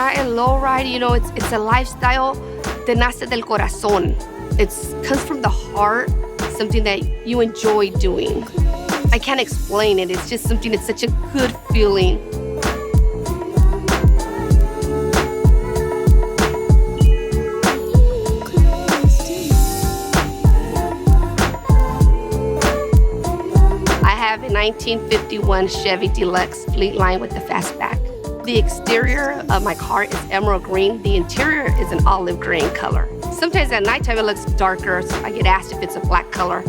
not a lowrider, it's a lifestyle that nace del corazón. It comes from the heart, something that you enjoy doing. I can't explain it. It's just something that's such a good feeling. I have a 1951 Chevy Deluxe Fleetline with the fastback. The exterior of my car is emerald green. The interior is an olive green color. Sometimes at nighttime it looks darker, so I get asked if it's a black color.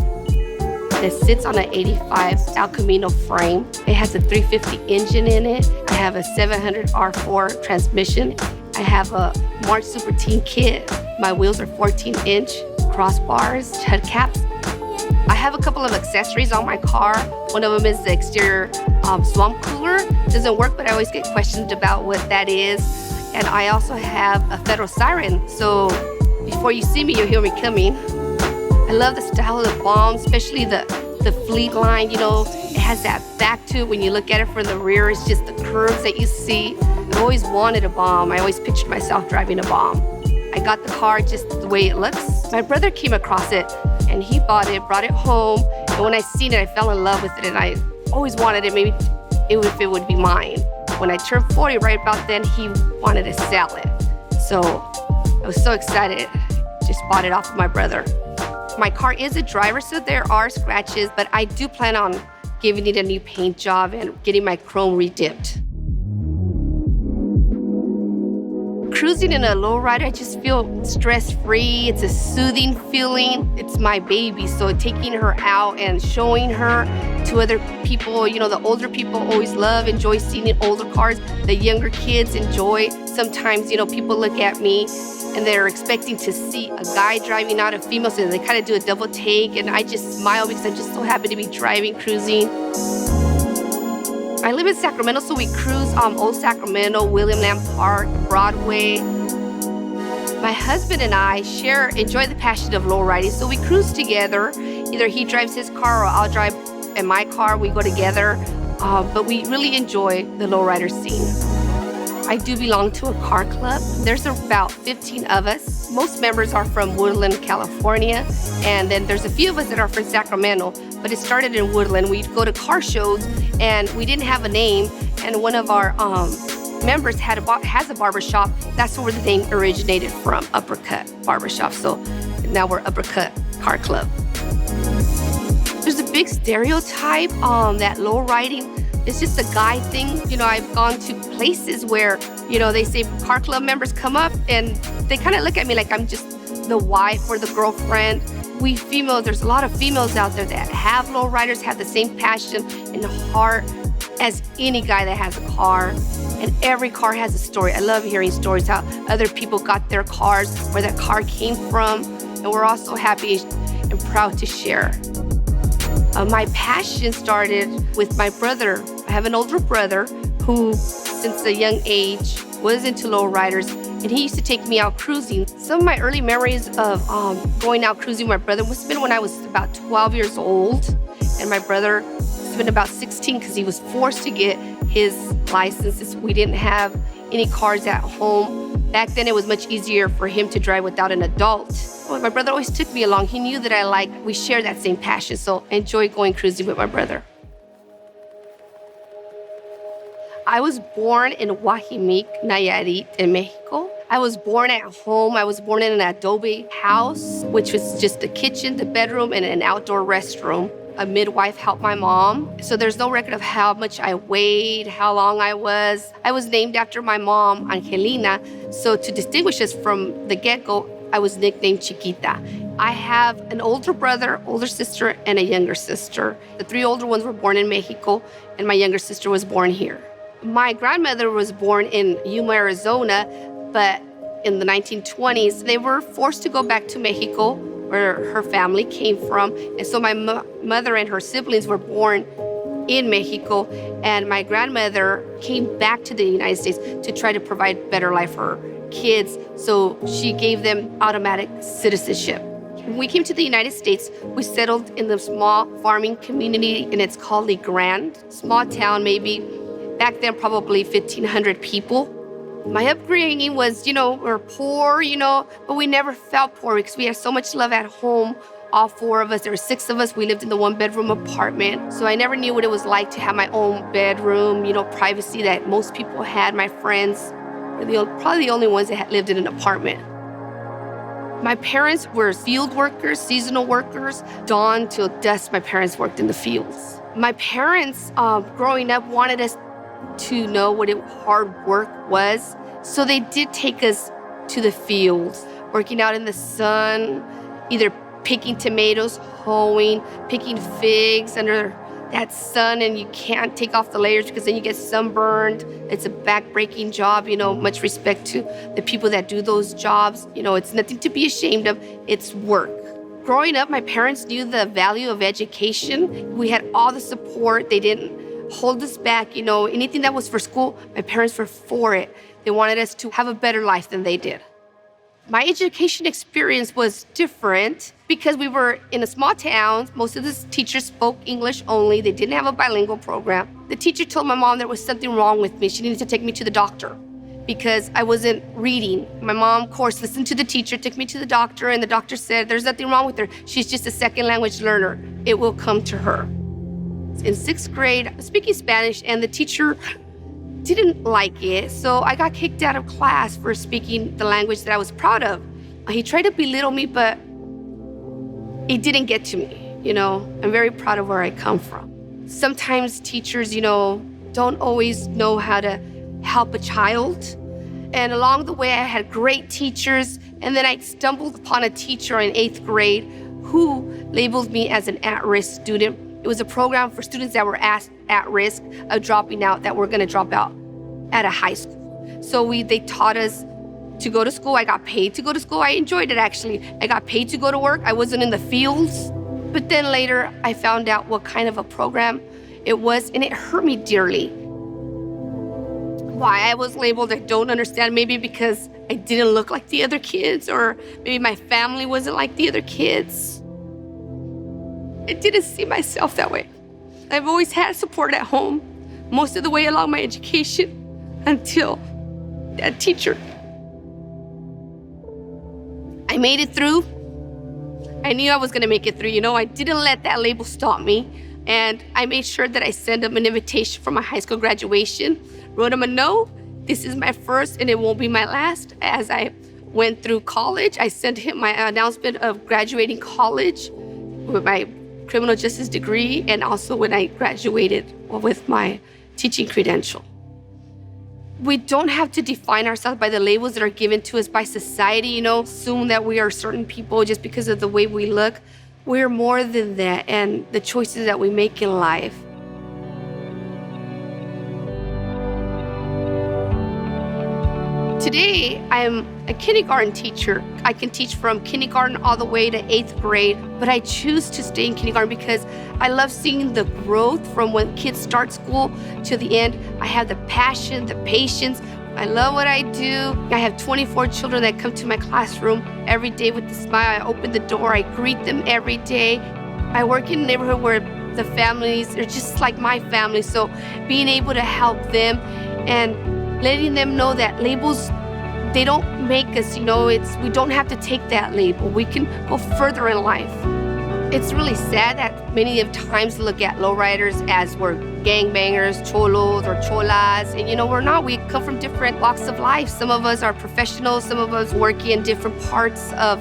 It sits on an 85 El Camino frame. It has a 350 engine in it. I have a 700 R4 transmission. I have a March Super Teen kit. My wheels are 14-inch crossbars, hubcaps. I have a couple of accessories on my car. One of them is the exterior swamp cooler. It doesn't work, but I always get questioned about what that is. And I also have a federal siren, so before you see me, you'll hear me coming. I love the style of the bomb, especially the Fleetline. It has that back to it. When you look at it from the rear, it's just the curves that you see. I've always wanted a bomb. I always pictured myself driving a bomb. I got the car just the way it looks. My brother came across it, and he bought it home. And when I seen it, I fell in love with it, and I always wanted it, maybe if it would be mine. When I turned 40, right about then, he wanted to sell it. So I was so excited, just bought it off of my brother. My car is a driver, so there are scratches, but I do plan on giving it a new paint job and getting my chrome redipped. Cruising in a lowrider, I just feel stress-free. It's a soothing feeling. It's my baby, so taking her out and showing her to other people, the older people always enjoy seeing older cars. The younger kids enjoy. Sometimes, people look at me and they're expecting to see a guy driving out a female, so they kind of do a double take, and I just smile because I'm just so happy to be driving, cruising. I live in Sacramento, so we cruise Old Sacramento, William Lamb Park, Broadway. My husband and I enjoy the passion of lowriding, so we cruise together. Either he drives his car or I'll drive in my car. We go together, but we really enjoy the lowrider scene. I do belong to a car club. There's about 15 of us. Most members are from Woodland, California, and then there's a few of us that are from Sacramento, but it started in Woodland. We'd go to car shows, and we didn't have a name, and one of our members has a barbershop. That's where the name originated from, Uppercut Barbershop. So now we're Uppercut Car Club. There's a big stereotype that lowriding is just a guy thing. I've gone to places where, they say car club members come up and they kind of look at me like I'm just the wife or the girlfriend. We females, there's a lot of females out there that have lowriders, have the same passion and heart as any guy that has a car. And every car has a story. I love hearing stories, how other people got their cars, where that car came from. And we're also happy and proud to share. My passion started with my brother. I have an older brother who, since a young age, was into lowriders, and he used to take me out cruising. Some of my early memories of going out cruising with my brother must have been when I was about 12 years old, and my brother must have been about 16 because he was forced to get his license. We didn't have any cars at home. Back then, it was much easier for him to drive without an adult. Well, my brother always took me along. He knew that we share that same passion, so I enjoy going cruising with my brother. I was born in Guajimic, Nayarit, in Mexico. I was born at home. I was born in an adobe house, which was just a kitchen, the bedroom, and an outdoor restroom. A midwife helped my mom. So there's no record of how much I weighed, how long I was. I was named after my mom, Angelina. So to distinguish us from the get-go, I was nicknamed Chiquita. I have an older brother, older sister, and a younger sister. The three older ones were born in Mexico, and my younger sister was born here. My grandmother was born in Yuma, Arizona, but in the 1920s, they were forced to go back to Mexico, where her family came from. And so my mother and her siblings were born in Mexico, and my grandmother came back to the United States to try to provide better life for her kids, so she gave them automatic citizenship. When we came to the United States, we settled in the small farming community, and it's called Le Grand. Small town, maybe, back then probably 1,500 people. My upbringing was, we're poor, but we never felt poor because we had so much love at home. All 4 of us, there were 6 of us. We lived in the 1-bedroom apartment. So I never knew what it was like to have my own bedroom, privacy that most people had. My friends were probably the only ones that had lived in an apartment. My parents were field workers, seasonal workers. Dawn till dusk, my parents worked in the fields. My parents, growing up, wanted us to know what hard work was. So they did take us to the fields, working out in the sun, either picking tomatoes, hoeing, picking figs under that sun, and you can't take off the layers because then you get sunburned. It's a back-breaking job, much respect to the people that do those jobs. It's nothing to be ashamed of, it's work. Growing up, my parents knew the value of education. We had all the support. They didn't hold us back. Anything that was for school, my parents were for it. They wanted us to have a better life than they did. My education experience was different because we were in a small town. Most of the teachers spoke English only. They didn't have a bilingual program. The teacher told my mom there was something wrong with me. She needed to take me to the doctor because I wasn't reading. My mom, of course, listened to the teacher, took me to the doctor, and the doctor said, there's nothing wrong with her. She's just a second language learner. It will come to her. In 6th grade, I was speaking Spanish, and the teacher didn't like it, so I got kicked out of class for speaking the language that I was proud of. He tried to belittle me, but it didn't get to me, I'm very proud of where I come from. Sometimes teachers, don't always know how to help a child. And along the way, I had great teachers, and then I stumbled upon a teacher in 8th grade who labeled me as an at-risk student. It was a program for students that were at risk of dropping out, that were going to drop out at a high school. So they taught us to go to school. I got paid to go to school. I enjoyed it, actually. I got paid to go to work. I wasn't in the fields. But then later, I found out what kind of a program it was, and it hurt me dearly. Why I was labeled, I don't understand. Maybe because I didn't look like the other kids, or maybe my family wasn't like the other kids. I didn't see myself that way. I've always had support at home, most of the way along my education, until that teacher. I made it through. I knew I was gonna make it through, I didn't let that label stop me. And I made sure that I sent him an invitation for my high school graduation, wrote him a note. This is my first and it won't be my last. As I went through college, I sent him my announcement of graduating college with my criminal justice degree, and also when I graduated with my teaching credential. We don't have to define ourselves by the labels that are given to us by society, assume that we are certain people just because of the way we look. We're more than that, and the choices that we make in life. Today, I'm a kindergarten teacher. I can teach from kindergarten all the way to 8th grade, but I choose to stay in kindergarten because I love seeing the growth from when kids start school to the end. I have the passion, the patience. I love what I do. I have 24 children that come to my classroom every day with a smile. I open the door, I greet them every day. I work in a neighborhood where the families are just like my family, so being able to help them and letting them know that labels, they don't make us, we don't have to take that label. We can go further in life. It's really sad that many of times look at lowriders as we're gangbangers, cholos or cholas, and we're not. We come from different walks of life. Some of us are professionals, some of us work in different parts of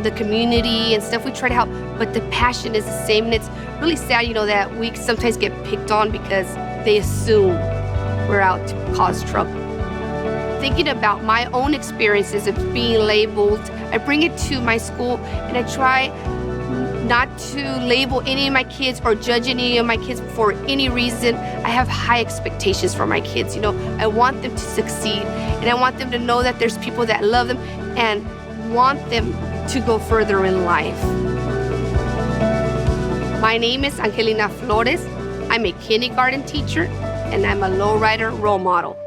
the community and stuff. We try to help, but the passion is the same, and it's really sad, that we sometimes get picked on because they assume we're out to cause trouble. Thinking about my own experiences of being labeled, I bring it to my school and I try not to label any of my kids or judge any of my kids for any reason. I have high expectations for my kids. I want them to succeed, and I want them to know that there's people that love them and want them to go further in life. My name is Angelina Flores. I'm a kindergarten teacher, and I'm a lowrider role model.